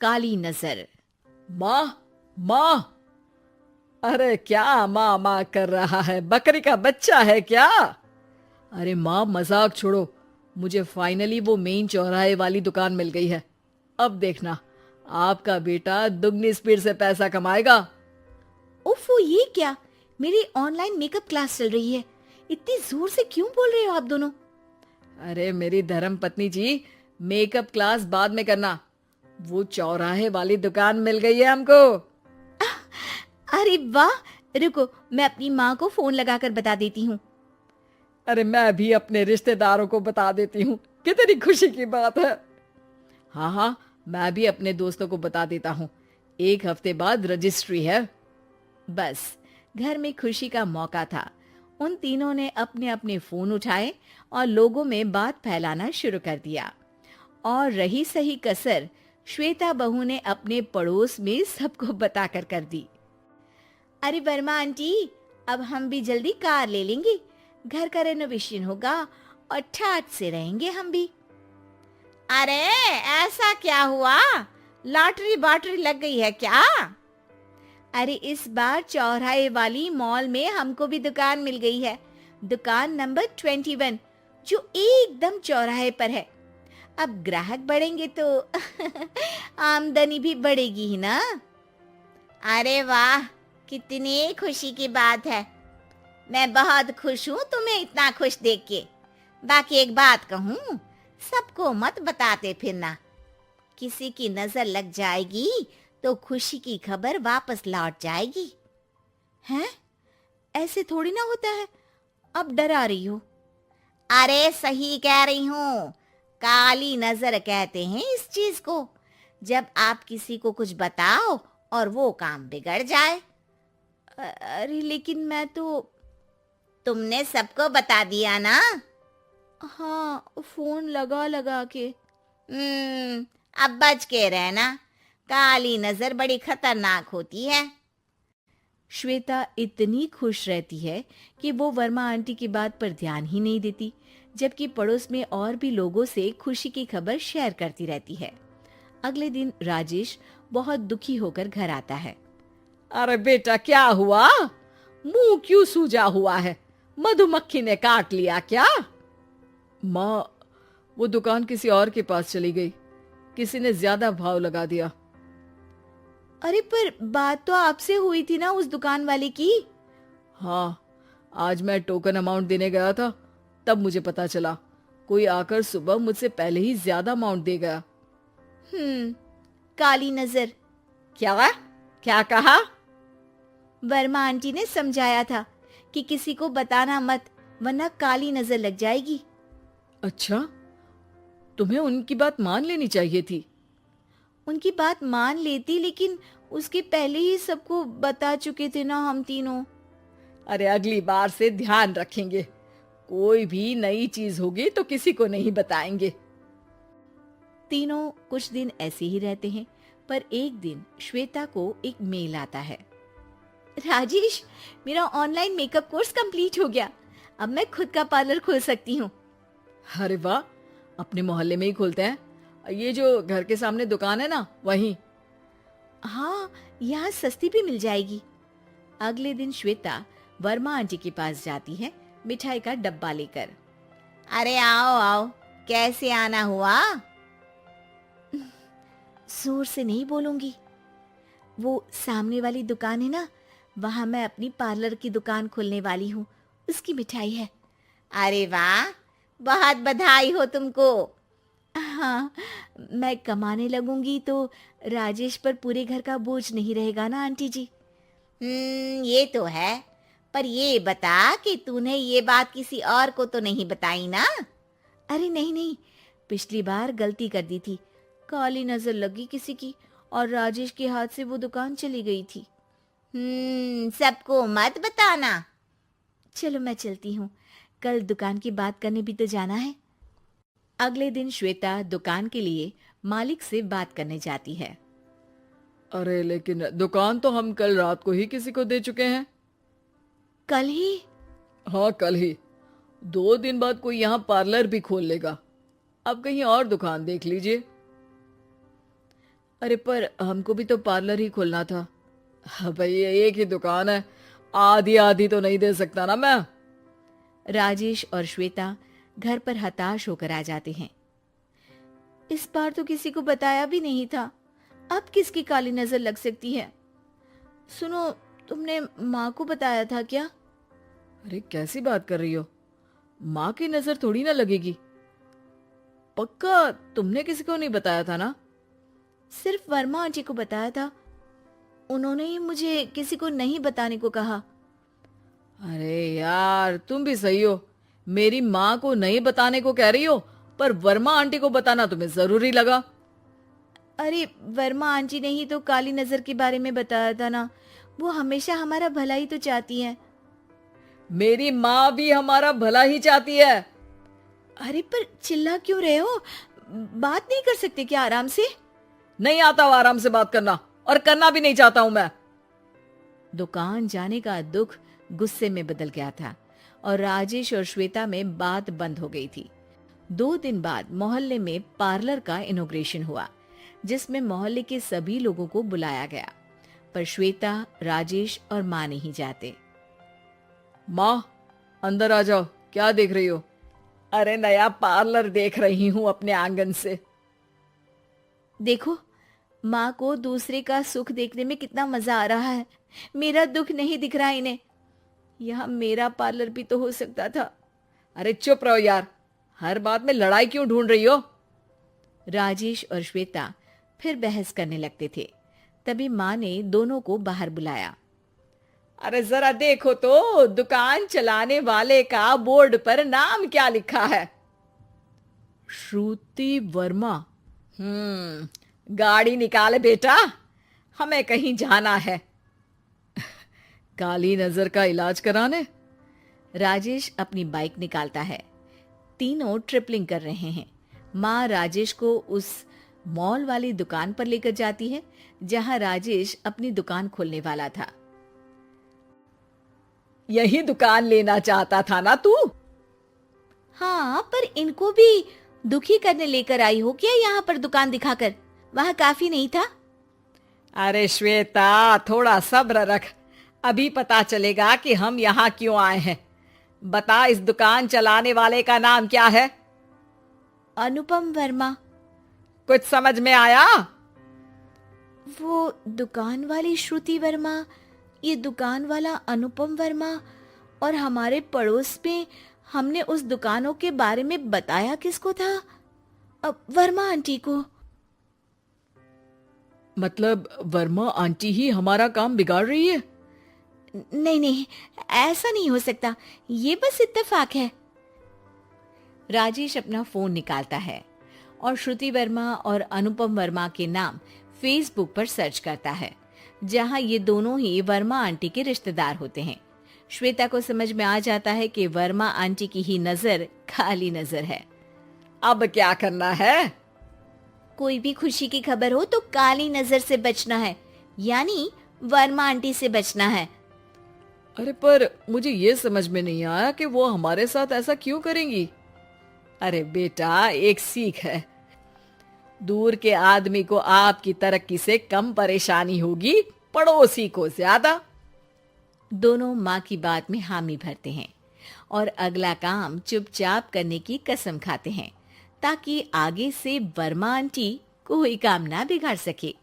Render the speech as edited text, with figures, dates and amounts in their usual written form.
काली नजर। माँ, माँ। अरे क्या माँ माँ कर रहा है? बकरी का बच्चा है क्या? अरे माँ, मजाक छोड़ो। मुझे फाइनली वो मेन चौराहे वाली दुकान मिल गई है। अब देखना, आपका बेटा दुगनी स्पीड से पैसा कमाएगा। उफ, ये क्या? मेरी ऑनलाइन मेकअप क्लास चल रही है। इतनी जोर से क्यों बोल रहे हो आप दोनों? अरे मेरी धर्म पत्नी जी, मेकअप क्लास बाद में करना। वो चौराहे वाली दुकान मिल गई है हमको। अरे वाह! रुको, मैं अपनी माँ को फोन लगाकर बता देती हूँ। अरे मैं भी अपने रिश्तेदारों को बता देती हूँ। कितनी खुशी की बात है। हाँ हाँ, मैं भी अपने दोस्तों को बता देता हूँ। 1 हफ्ते बाद रजिस्ट्री है। बस, घर में खुशी का मौका था। उन तीनों ने अपने अपने फोन उठाए और लोगों में बात फैलाना शुरू कर दिया। और रही सही कसर श्वेता बहू ने अपने पड़ोस में सबको बताकर कर दी। अरे वर्मा आंटी, अब हम भी जल्दी कार ले लेंगे। घर का रेनोवेशन होगा और ठाट से रहेंगे हम भी। अरे ऐसा क्या हुआ? लॉटरी बाटरी लग गई है क्या? अरे इस बार चौराहे वाली मॉल में हमको भी दुकान मिल गई है। दुकान नंबर 21, जो एकदम चौराहे पर है। अब ग्राहक बढ़ेंगे तो आमदनी भी बढ़ेगी ही ना। अरे वाह, कितनी खुशी की बात है। मैं बहुत खुश हूँ तुम्हें इतना खुश देख के। बाकी एक बात कहूँ, सबको मत बताते फिरना। किसी की नजर लग जाएगी तो खुशी की खबर वापस लौट जाएगी। हैं? ऐसे थोड़ी ना होता है। अब डरा रही हो। अरे सही कह रही हूँ। काली नजर कहते हैं इस चीज को, जब आप किसी को कुछ बताओ और वो काम बिगड़ जाए। अरे लेकिन मैं तो। तुमने सबको बता दिया ना? हाँ, फोन लगा लगा के। अब बच के रहना। काली नजर बड़ी खतरनाक होती है। श्वेता इतनी खुश रहती है कि वो वर्मा आंटी की बात पर ध्यान ही नहीं देती, जबकि पड़ोस में और भी लोगों से खुशी की खबर शेयर करती रहती है। अगले दिन राजेश बहुत दुखी होकर घर आता है। अरे बेटा, क्या हुआ? मुंह क्यों सूजा हुआ है? मधुमक्खी ने काट लिया क्या? माँ, वो दुकान किसी और के पास चली गई। किसी ने ज्यादा भाव लगा दिया। अरे पर बात तो आपसे हुई थी ना उस दुकान वाले की। हाँ, आज मैं टोकन अमाउंट देने गया था, तब मुझे पता चला। कोई आकर सुबह मुझसे पहले ही ज्यादा अमाउंट दे गया। काली नजर। क्या? क्या कहा? वर्मा आंटी ने समझाया था कि किसी को बताना मत, वरना काली नजर लग जाएगी। अच्छा, तुम्हें उनकी बात मान लेनी चाहिए थी। उनकी बात मान लेती, लेकिन उसके पहले ही सबको बता चुके थे ना हम तीनों। अरे अगली बार से ध्यान रखेंगे। कोई भी नई चीज होगी तो किसी को नहीं बताएंगे। तीनों कुछ दिन ऐसे ही रहते हैं, पर एक दिन श्वेता को एक मेल आता है। राजेश, मेरा ऑनलाइन मेकअप कोर्स कंप्लीट हो गया। अब मैं खुद का पार्लर खोल सकती हूँ। अरे वाह, अपने मोहल्ले में ही खोलते हैं। ये जो घर के सामने दुकान है ना, वहीं। हाँ, यहाँ सस्ती भी मिल जाएगी। अगले दिन श्वेता वर्मा आंटी के पास जाती है, मिठाई का डब्बा लेकर। अरे आओ आओ, कैसे आना हुआ? जोर से नहीं बोलूंगी। वो सामने वाली दुकान है ना, वहां मैं अपनी पार्लर की दुकान खोलने वाली हूँ। उसकी मिठाई है। अरे वाह, बहुत बधाई हो तुमको। हाँ, मैं कमाने लगूंगी तो राजेश पर पूरे घर का बोझ नहीं रहेगा ना आंटी जी। ये तो है। पर ये बता कि तूने ये बात किसी और को तो नहीं बताई ना? अरे नहीं नहीं, पिछली बार गलती कर दी थी। काली नजर लगी किसी की और राजेश के हाथ से वो दुकान चली गई थी। सबको मत बताना। चलो मैं चलती हूँ, कल दुकान की बात करने भी तो जाना है। अगले दिन श्वेता दुकान के लिए मालिक से बात करने जाती है। अरे लेकिन दुकान तो हम कल रात को ही किसी को दे चुके हैं। कल ही? हाँ, कल ही। 2 दिन बाद कोई यहाँ पार्लर भी खोल लेगा। अब कहीं और दुकान देख लीजिए। अरे पर हमको भी तो पार्लर ही खोलना था। हाँ भाई, एक ही दुकान है, आधी आधी तो नहीं दे सकता ना मैं। राजेश और श्वेता घर पर हताश होकर आ जाते हैं। इस बार तो किसी को बताया भी नहीं था, अब किसकी काली नजर लग सकती है। सुनो, तुमने माँ को बताया था क्या? अरे कैसी बात कर रही हो, माँ की नजर थोड़ी ना लगेगी। पक्का तुमने किसी को नहीं बताया था ना? सिर्फ वर्मा आंटी को बताया था, उन्होंने ही मुझे किसी को नहीं बताने को कहा। अरे यार, तुम भी सही हो, मेरी माँ को नहीं बताने को कह रही हो, पर वर्मा आंटी को बताना तुम्हें जरूरी लगा। अरे वर्मा आंटी ने ही तो काली नजर के बारे में बताया था ना, वो हमेशा हमारा भला ही तो चाहती है। मेरी माँ भी हमारा भला ही चाहती है। अरे पर चिल्ला क्यों रहे हो, बात नहीं कर सकते क्या आराम से? नहीं आता वो आराम से बात करना, और करना भी नहीं चाहता हूं मैं। दुकान जाने का दुख गुस्से में बदल गया था और राजेश और श्वेता में बात बंद हो गई थी। 2 दिन बाद मोहल्ले में पार्लर का इनॉग्रेशन हुआ, जिसमें मोहल्ले के सभी लोगों को बुलाया गया, पर श्वेता, राजेश और माँ नहीं जाते। माँ, अंदर आ जाओ, क्या देख रही हो? अरे नया पार्लर देख रही हूँ अपने आंगन से। देखो, माँ को दूसरे का सुख देखने में कितना मजा आ रहा है, मेरा दुख नहीं दिख रहा इन्हें। यहाँ मेरा पार्लर भी तो हो सकता था। अरे चुप रहो यार, हर बात में लड़ाई क्यों ढूंढ रही हो? राजेश और श्वेता फिर बहस करने लगते थे। तभी माँ ने दोनों को बाहर बुलाया। अरे जरा देखो तो, दुकान चलाने वाले का बोर्ड पर नाम क्या लिखा है? श्रुति वर्मा। गाड़ी निकाले बेटा, हमें कहीं जाना है। काली नजर का इलाज कराने? राजेश अपनी बाइक निकालता है। तीनों ट्रिपलिंग कर रहे हैं। माँ राजेश को उस मॉल वाली दुकान पर लेकर जाती है जहां राजेश अपनी दुकान खोलने वाला था। यही दुकान लेना चाहता था ना तू? हाँ, पर इनको भी दुखी करने लेकर आई हो क्या यहाँ पर दुकान दिखाकर? वहाँ काफी नहीं था? अरे श्वेता, थोड़ा सब्र रख, अभी पता चलेगा कि हम यहाँ क्यों आए हैं। बता, इस दुकान चलाने वाले का नाम क्या है? अनुपम वर्मा। कुछ समझ में आया? वो दुकान वाली श्रुति वर्मा, ये दुकान वाला अनुपम वर्मा, और हमारे पड़ोस में हमने उस दुकानों के बारे में बताया किसको था? अब वर्मा आंटी को। मतलब वर्मा आंटी ही हमारा काम बिगाड़ रही है? नहीं नहीं, ऐसा नहीं हो सकता, ये बस इत्तेफाक है। राजेश अपना फोन निकालता है और श्रुति वर्मा और अनुपम वर्मा के नाम फेसबुक पर सर्च करता है, जहां ये दोनों ही वर्मा आंटी के रिश्तेदार होते हैं। श्वेता को समझ में आ जाता है कि वर्मा आंटी की ही नजर खाली नजर है। अब क्या करना है? कोई भी खुशी की खबर हो तो काली नजर से बचना है, यानी वर्मा आंटी से बचना है। अरे पर मुझे ये समझ में नहीं आया कि वो हमारे साथ ऐसा क्यों करेंगी। अरे बेटा, एक सीख है, दूर के आदमी को आपकी तरक्की से कम परेशानी होगी, पड़ोसी को ज्यादा। दोनों माँ की बात में हामी भरते हैं और अगला काम चुपचाप करने की कसम खाते हैं, ताकि आगे से वर्मा आंटी कोई काम ना बिगाड़ सके।